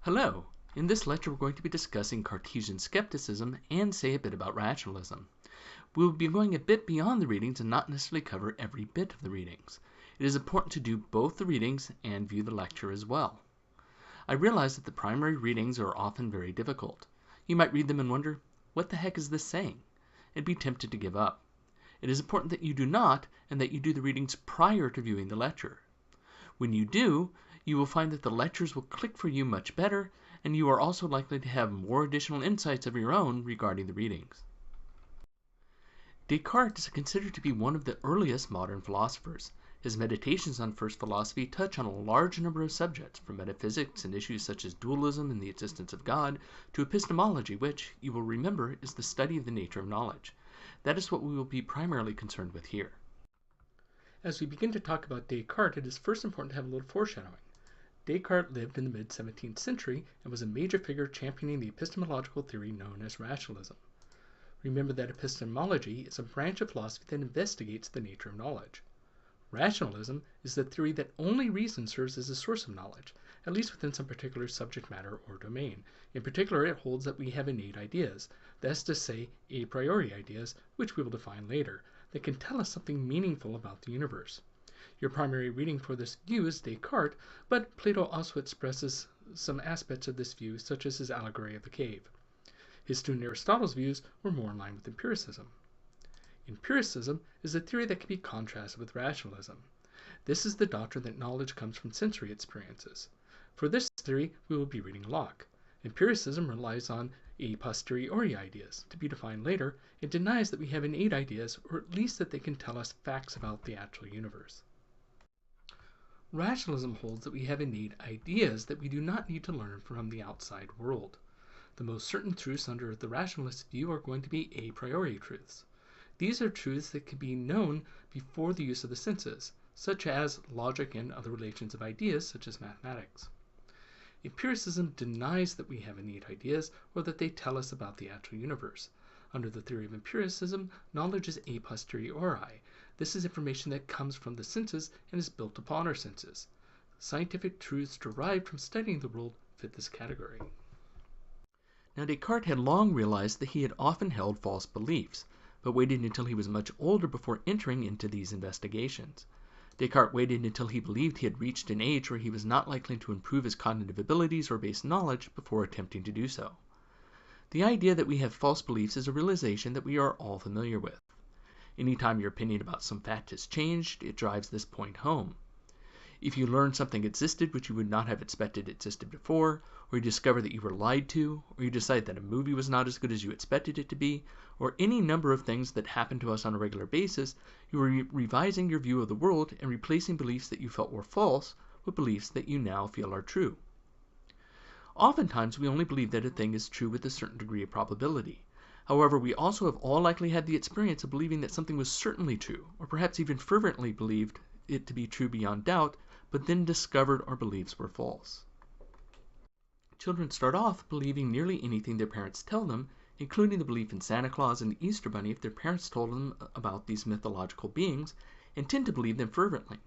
Hello! In this lecture we're going to be discussing Cartesian skepticism and say a bit about rationalism. We will be going a bit beyond the readings and not necessarily cover every bit of the readings. It is important to do both the readings and view the lecture as well. I realize that the primary readings are often very difficult. You might read them and wonder, what the heck is this saying? And be tempted to give up. It is important that you do not, and that you do the readings prior to viewing the lecture. When you do, you will find that the lectures will click for you much better, and you are also likely to have more additional insights of your own regarding the readings. Descartes is considered to be one of the earliest modern philosophers. His meditations on first philosophy touch on a large number of subjects, from metaphysics and issues such as dualism and the existence of God, to epistemology, which, you will remember, is the study of the nature of knowledge. That is what we will be primarily concerned with here. As we begin to talk about Descartes, it is first important to have a little foreshadowing. Descartes lived in the mid-17th century and was a major figure championing the epistemological theory known as rationalism. Remember that epistemology is a branch of philosophy that investigates the nature of knowledge. Rationalism is the theory that only reason serves as a source of knowledge, at least within some particular subject matter or domain. In particular, it holds that we have innate ideas, that is to say, a priori ideas, which we will define later, that can tell us something meaningful about the universe. Your primary reading for this view is Descartes, but Plato also expresses some aspects of this view, such as his allegory of the cave. His student Aristotle's views were more in line with empiricism. Empiricism is a theory that can be contrasted with rationalism. This is the doctrine that knowledge comes from sensory experiences. For this theory, we will be reading Locke. Empiricism relies on a posteriori ideas, to be defined later. It denies that we have innate ideas, or at least that they can tell us facts about the actual universe. Rationalism holds that we have innate ideas that we do not need to learn from the outside world. The most certain truths under the rationalist view are going to be a priori truths. These are truths that can be known before the use of the senses, such as logic and other relations of ideas, such as mathematics. Empiricism denies that we have innate ideas or that they tell us about the actual universe. Under the theory of empiricism, knowledge is a posteriori. This is information that comes from the senses and is built upon our senses. Scientific truths derived from studying the world fit this category. Now, Descartes had long realized that he had often held false beliefs, but waited until he was much older before entering into these investigations. Descartes waited until he believed he had reached an age where he was not likely to improve his cognitive abilities or base knowledge before attempting to do so. The idea that we have false beliefs is a realization that we are all familiar with. Anytime your opinion about some fact has changed, it drives this point home. If you learn something existed which you would not have expected existed before, or you discover that you were lied to, or you decide that a movie was not as good as you expected it to be, or any number of things that happen to us on a regular basis, you are revising your view of the world and replacing beliefs that you felt were false with beliefs that you now feel are true. Oftentimes, we only believe that a thing is true with a certain degree of probability. However, we also have all likely had the experience of believing that something was certainly true, or perhaps even fervently believed it to be true beyond doubt, but then discovered our beliefs were false. Children start off believing nearly anything their parents tell them, including the belief in Santa Claus and the Easter Bunny if their parents told them about these mythological beings, and tend to believe them fervently.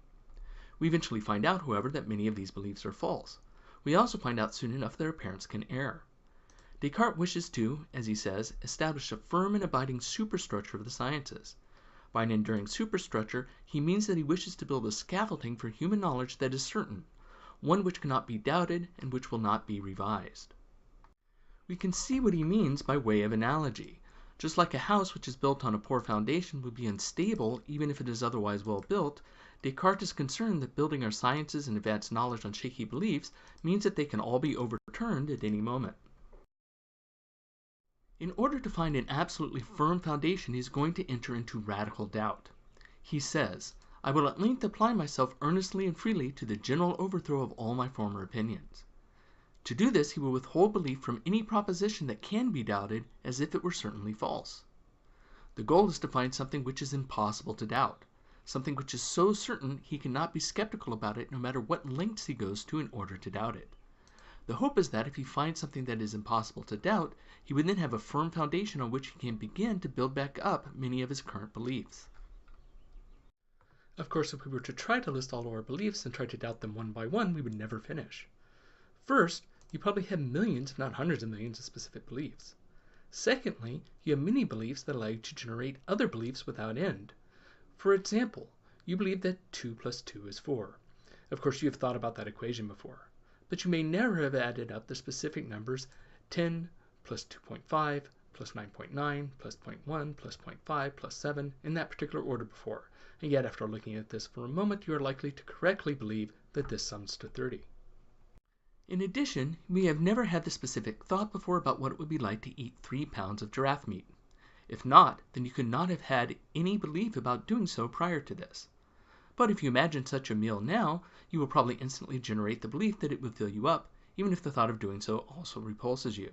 We eventually find out, however, that many of these beliefs are false. We also find out soon enough that our parents can err. Descartes wishes to, as he says, establish a firm and abiding superstructure of the sciences. By an enduring superstructure, he means that he wishes to build a scaffolding for human knowledge that is certain, one which cannot be doubted and which will not be revised. We can see what he means by way of analogy. Just like a house which is built on a poor foundation would be unstable even if it is otherwise well built, Descartes is concerned that building our sciences and advanced knowledge on shaky beliefs means that they can all be overturned at any moment. In order to find an absolutely firm foundation, he is going to enter into radical doubt. He says, "I will at length apply myself earnestly and freely to the general overthrow of all my former opinions." To do this, he will withhold belief from any proposition that can be doubted as if it were certainly false. The goal is to find something which is impossible to doubt, something which is so certain he cannot be skeptical about it no matter what lengths he goes to in order to doubt it. The hope is that if he finds something that is impossible to doubt, he would then have a firm foundation on which he can begin to build back up many of his current beliefs. Of course, if we were to try to list all of our beliefs and try to doubt them one by one, we would never finish. First, You probably have millions, if not hundreds of millions, of specific beliefs. Secondly, you have many beliefs that allow you to generate other beliefs without end. For example, you believe that 2 plus 2 is 4. Of course, you have thought about that equation before, but you may never have added up the specific numbers 10 plus 2.5 plus 9.9 plus 0.1 plus 0.5 plus 7 in that particular order before, and yet after looking at this for a moment, you are likely to correctly believe that this sums to 30. In addition, we have never had the specific thought before about what it would be like to eat 3 pounds of giraffe meat. If not, then you could not have had any belief about doing so prior to this. But if you imagine such a meal now, you will probably instantly generate the belief that it would fill you up, even if the thought of doing so also repulses you.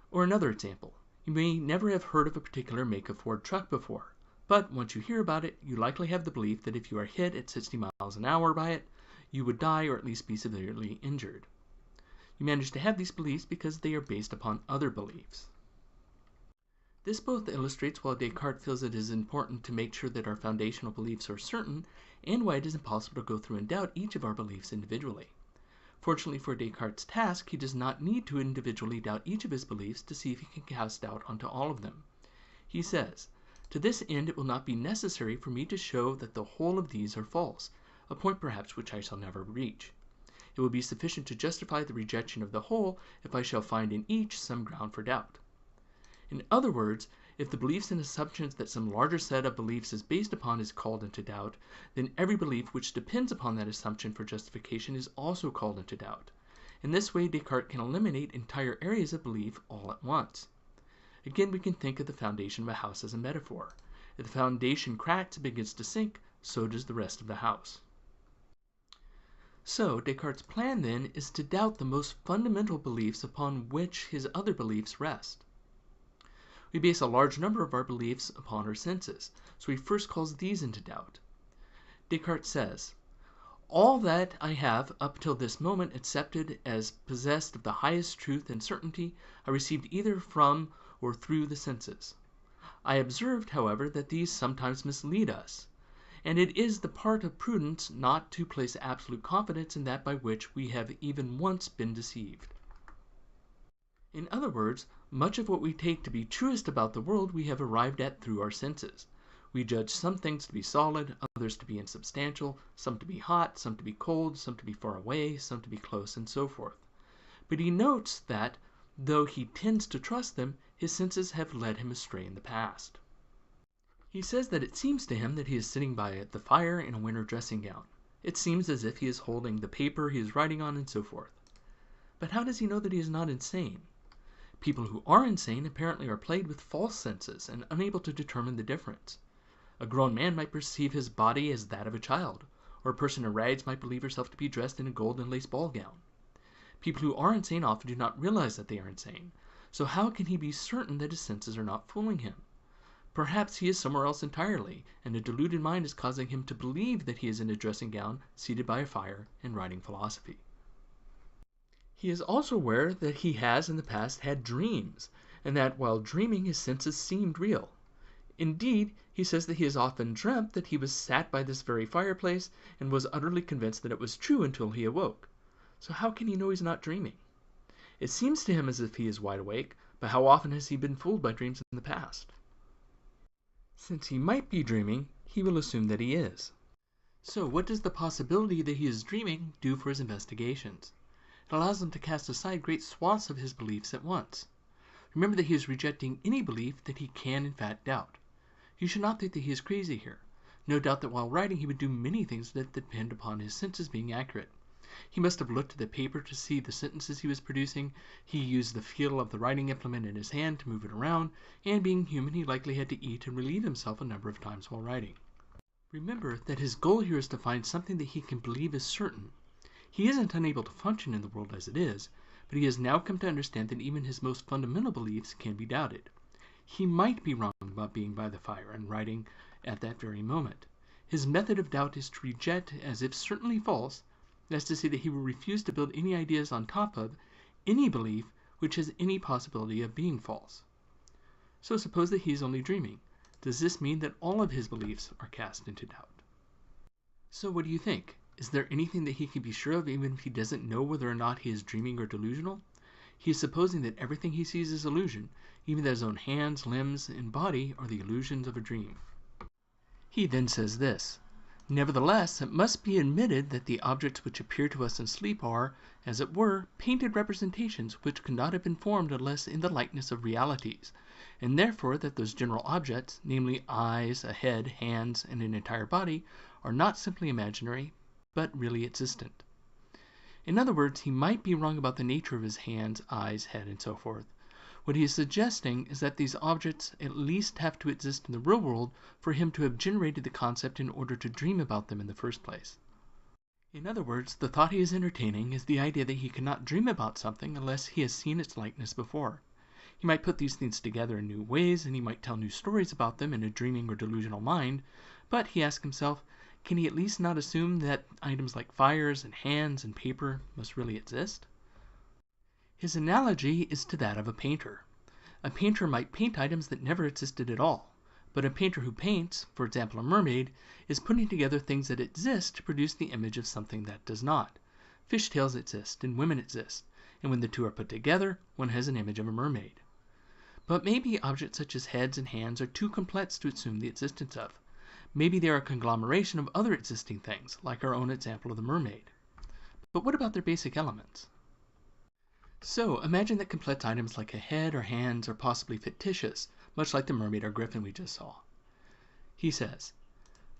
Or another example, you may never have heard of a particular make of Ford truck before, but once you hear about it, you likely have the belief that if you are hit at 60 miles an hour by it, you would die or at least be severely injured. You manage to have these beliefs because they are based upon other beliefs. This both illustrates why Descartes feels it is important to make sure that our foundational beliefs are certain, and why it is impossible to go through and doubt each of our beliefs individually. Fortunately for Descartes' task, he does not need to individually doubt each of his beliefs to see if he can cast doubt onto all of them. He says, "To this end it will not be necessary for me to show that the whole of these are false, a point perhaps which I shall never reach. It will be sufficient to justify the rejection of the whole if I shall find in each some ground for doubt." In other words, if the beliefs and assumptions that some larger set of beliefs is based upon is called into doubt, then every belief which depends upon that assumption for justification is also called into doubt. In this way, Descartes can eliminate entire areas of belief all at once. Again, we can think of the foundation of a house as a metaphor. If the foundation cracks and begins to sink, so does the rest of the house. So, Descartes' plan then is to doubt the most fundamental beliefs upon which his other beliefs rest. We base a large number of our beliefs upon our senses, so he first calls these into doubt. Descartes says, "All that I have up till this moment accepted as possessed of the highest truth and certainty, I received either from or through the senses. I observed, however, that these sometimes mislead us, and it is the part of prudence not to place absolute confidence in that by which we have even once been deceived." In other words, much of what we take to be truest about the world we have arrived at through our senses. We judge some things to be solid, others to be insubstantial, some to be hot, some to be cold, some to be far away, some to be close, and so forth. But he notes that, though he tends to trust them, his senses have led him astray in the past. He says that it seems to him that he is sitting by the fire in a winter dressing gown. It seems as if he is holding the paper he is writing on, and so forth. But how does he know that he is not insane? People who are insane apparently are plagued with false senses and unable to determine the difference. A grown man might perceive his body as that of a child, or a person in rags might believe herself to be dressed in a gold and lace ball gown. People who are insane often do not realize that they are insane, so how can he be certain that his senses are not fooling him? Perhaps he is somewhere else entirely, and a deluded mind is causing him to believe that he is in a dressing gown, seated by a fire, and writing philosophy. He is also aware that he has in the past had dreams, and that while dreaming his senses seemed real. Indeed, he says that he has often dreamt that he was sat by this very fireplace and was utterly convinced that it was true until he awoke. So how can he know he's not dreaming? It seems to him as if he is wide awake, but how often has he been fooled by dreams in the past? Since he might be dreaming, he will assume that he is. So what does the possibility that he is dreaming do for his investigations? It allows him to cast aside great swaths of his beliefs at once. Remember that he is rejecting any belief that he can in fact doubt. You should not think that he is crazy here. No doubt that while writing he would do many things that depend upon his senses being accurate. He must have looked at the paper to see the sentences he was producing, he used the feel of the writing implement in his hand to move it around, and being human he likely had to eat and relieve himself a number of times while writing. Remember that his goal here is to find something that he can believe is certain. He isn't unable to function in the world as it is, but he has now come to understand that even his most fundamental beliefs can be doubted. He might be wrong about being by the fire and writing at that very moment. His method of doubt is to reject as if certainly false, that's to say that he will refuse to build any ideas on top of any belief which has any possibility of being false. So suppose that he is only dreaming. Does this mean that all of his beliefs are cast into doubt? So what do you think? Is there anything that he can be sure of even if he doesn't know whether or not he is dreaming or delusional? He is supposing that everything he sees is illusion, even that his own hands, limbs, and body are the illusions of a dream. He then says this: nevertheless, it must be admitted that the objects which appear to us in sleep are, as it were, painted representations which could not have been formed unless in the likeness of realities, and therefore that those general objects, namely eyes, a head, hands, and an entire body, are not simply imaginary, but really existent. In other words, he might be wrong about the nature of his hands, eyes, head, and so forth. What he is suggesting is that these objects at least have to exist in the real world for him to have generated the concept in order to dream about them in the first place. In other words, the thought he is entertaining is the idea that he cannot dream about something unless he has seen its likeness before. He might put these things together in new ways, and he might tell new stories about them in a dreaming or delusional mind, but he asks himself, can he at least not assume that items like fires and hands and paper must really exist? His analogy is to that of a painter. A painter might paint items that never existed at all, but a painter who paints, for example a mermaid, is putting together things that exist to produce the image of something that does not. Fishtails exist and women exist, and when the two are put together, one has an image of a mermaid. But maybe objects such as heads and hands are too complex to assume the existence of. Maybe they are a conglomeration of other existing things, like our own example of the mermaid. But what about their basic elements? So, imagine that complex items like a head or hands are possibly fictitious, much like the mermaid or griffin we just saw. He says,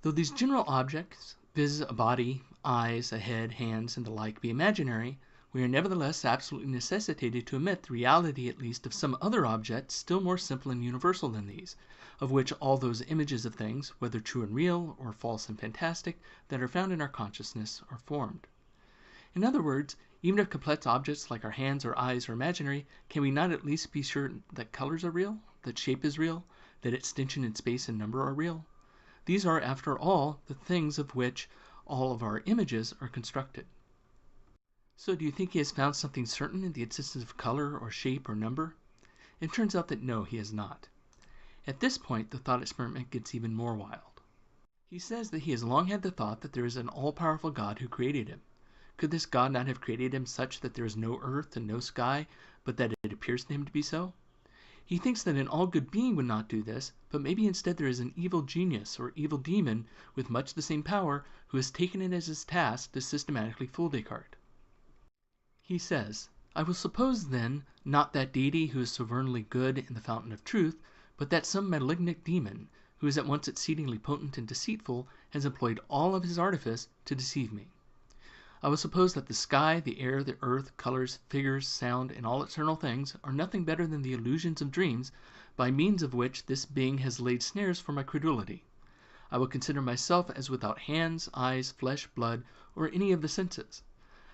though these general objects, viz. A body, eyes, a head, hands, and the like, be imaginary, we are nevertheless absolutely necessitated to admit the reality at least of some other objects still more simple and universal than these, of which all those images of things, whether true and real, or false and fantastic, that are found in our consciousness are formed. In other words, even if complex objects like our hands or eyes are imaginary, can we not at least be sure that colors are real, that shape is real, that extension in space and number are real? These are, after all, the things of which all of our images are constructed. So do you think he has found something certain in the existence of color or shape or number? It turns out that no, he has not. At this point, the thought experiment gets even more wild. He says that he has long had the thought that there is an all-powerful God who created him. Could this God not have created him such that there is no earth and no sky, but that it appears to him to be so? He thinks that an all-good being would not do this, but maybe instead there is an evil genius or evil demon with much the same power who has taken it as his task to systematically fool Descartes. He says, I will suppose then not that deity who is sovereignly good in the fountain of truth, but that some malignant demon, who is at once exceedingly potent and deceitful, has employed all of his artifice to deceive me. I will suppose that the sky, the air, the earth, colors, figures, sound, and all external things are nothing better than the illusions of dreams, by means of which this being has laid snares for my credulity. I will consider myself as without hands, eyes, flesh, blood, or any of the senses.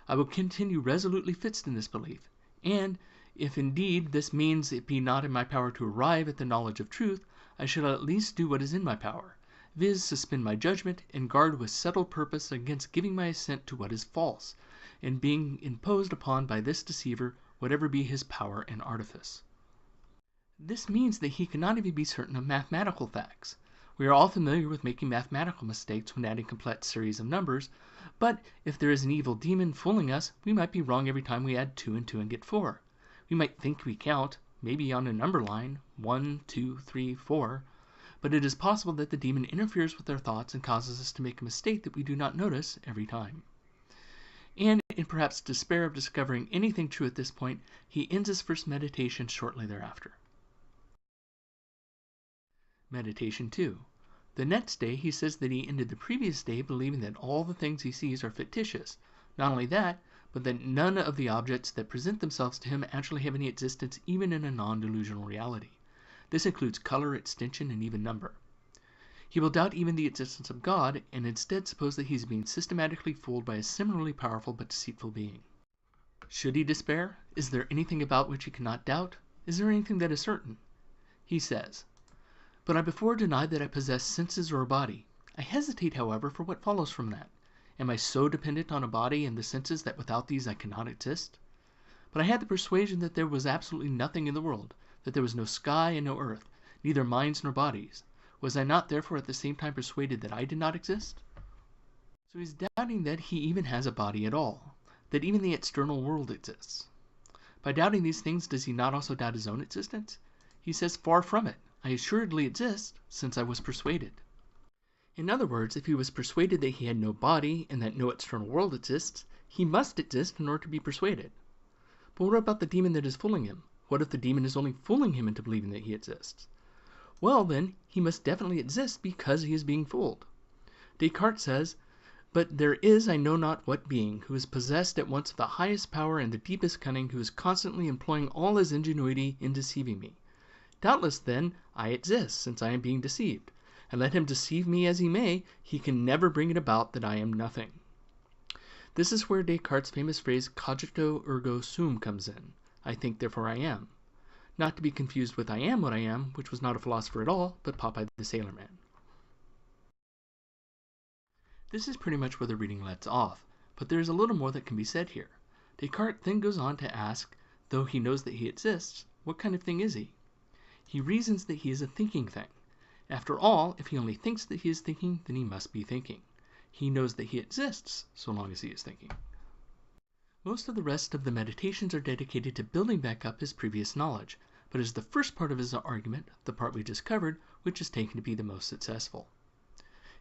I will continue resolutely fixed in this belief, and, if indeed this means it be not in my power to arrive at the knowledge of truth, I shall at least do what is in my power, viz. Suspend my judgment, and guard with settled purpose against giving my assent to what is false, and being imposed upon by this deceiver, whatever be his power and artifice. This means that he cannot even be certain of mathematical facts. We are all familiar with making mathematical mistakes when adding complex series of numbers, but if there is an evil demon fooling us, we might be wrong every time we add 2 and 2 and get 4. We might think we count, maybe on a number line, 1, 2, 3, 4, but it is possible that the demon interferes with our thoughts and causes us to make a mistake that we do not notice every time. And in perhaps despair of discovering anything true at this point, he ends his first meditation shortly thereafter. Meditation 2. The next day he says that he ended the previous day believing that all the things he sees are fictitious. Not only that, but that none of the objects that present themselves to him actually have any existence even in a non-delusional reality. This includes color, extension, and even number. He will doubt even the existence of God, and instead suppose that he is being systematically fooled by a similarly powerful but deceitful being. Should he despair? Is there anything about which he cannot doubt? Is there anything that is certain? He says, but I before denied that I possess senses or a body. I hesitate, however, for what follows from that. Am I so dependent on a body and the senses that without these I cannot exist? But I had the persuasion that there was absolutely nothing in the world, that there was no sky and no earth, neither minds nor bodies. Was I not therefore at the same time persuaded that I did not exist? So So he's doubting that he even has a body at all, that even the external world exists. By doubting these things, does he not also doubt his own existence? He says, far from it. I assuredly exist, since I was persuaded. In other words, if he was persuaded that he had no body and that no external world exists, he must exist in order to be persuaded. But what about the demon that is fooling him? What if the demon is only fooling him into believing that he exists? Well, then, he must definitely exist because he is being fooled. Descartes says, but there is I know not what being, who is possessed at once of the highest power and the deepest cunning, who is constantly employing all his ingenuity in deceiving me. Doubtless, then, I exist, since I am being deceived. And let him deceive me as he may, he can never bring it about that I am nothing. This is where Descartes' famous phrase, cogito ergo sum, comes in. I think, therefore I am. Not to be confused with I am what I am, which was not a philosopher at all, but Popeye the Sailor Man. This is pretty much where the reading lets off, but there is a little more that can be said here. Descartes then goes on to ask, though he knows that he exists, what kind of thing is he? He reasons that he is a thinking thing. After all, if he only thinks that he is thinking, then he must be thinking. He knows that he exists, so long as he is thinking. Most of the rest of the meditations are dedicated to building back up his previous knowledge, but it is the first part of his argument, the part we just covered, which is taken to be the most successful.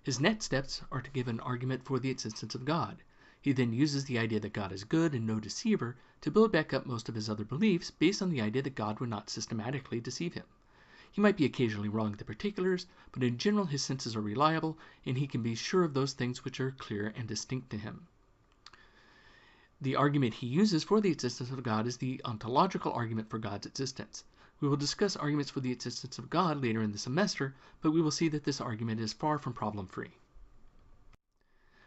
His next steps are to give an argument for the existence of God. He then uses the idea that God is good and no deceiver to build back up most of his other beliefs based on the idea that God would not systematically deceive him. He might be occasionally wrong in the particulars, but in general his senses are reliable, and he can be sure of those things which are clear and distinct to him. The argument he uses for the existence of God is the ontological argument for God's existence. We will discuss arguments for the existence of God later in the semester, but we will see that this argument is far from problem-free.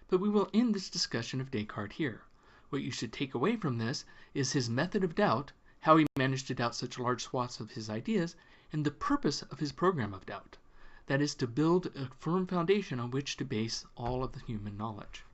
But we will end this discussion of Descartes here. What you should take away from this is his method of doubt, how he managed to doubt such large swaths of his ideas, and the purpose of his program of doubt. That is to build a firm foundation on which to base all of the human knowledge.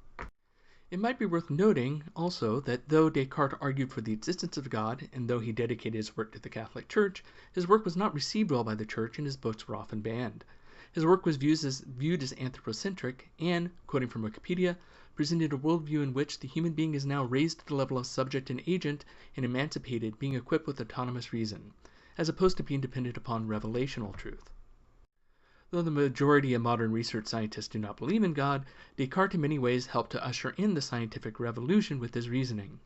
It might be worth noting also that though Descartes argued for the existence of God, and though he dedicated his work to the Catholic Church, his work was not received well by the Church and his books were often banned. His work was viewed as anthropocentric and, quoting from Wikipedia, presented a worldview in which the human being is now raised to the level of subject and agent and emancipated, being equipped with autonomous reason, as opposed to being dependent upon revelational truth. Though the majority of modern research scientists do not believe in God, Descartes in many ways helped to usher in the scientific revolution with his reasoning.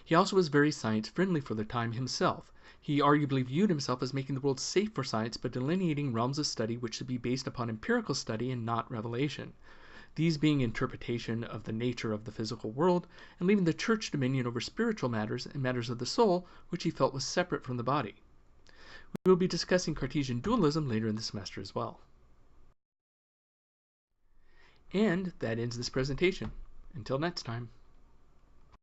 He also was very science-friendly for the time himself. He arguably viewed himself as making the world safe for science by delineating realms of study which should be based upon empirical study and not revelation. These being interpretation of the nature of the physical world, and leaving the church dominion over spiritual matters and matters of the soul, which he felt was separate from the body. We will be discussing Cartesian dualism later in the semester as well. And that ends this presentation. Until next time.